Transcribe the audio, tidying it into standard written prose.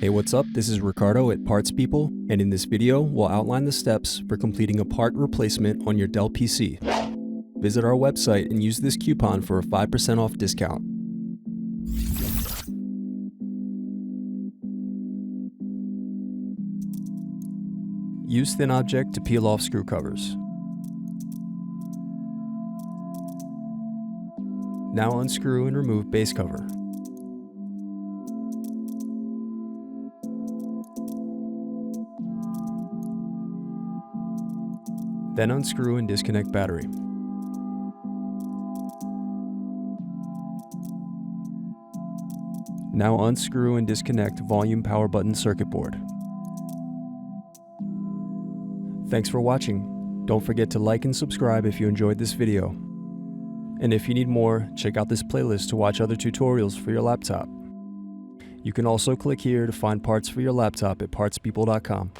Hey, what's up? This is Ricardo at Parts People, and in this video, we'll outline the steps for completing a part replacement on your Dell PC. Visit our website and use this coupon for a 5% off discount. Use thin object to peel off screw covers. Now unscrew and remove base cover. Then unscrew and disconnect battery. Now unscrew and disconnect volume power button circuit board. Thanks for watching. Don't forget to like and subscribe if you enjoyed this video. And if you need more, check out this playlist to watch other tutorials for your laptop. You can also click here to find parts for your laptop at partspeople.com.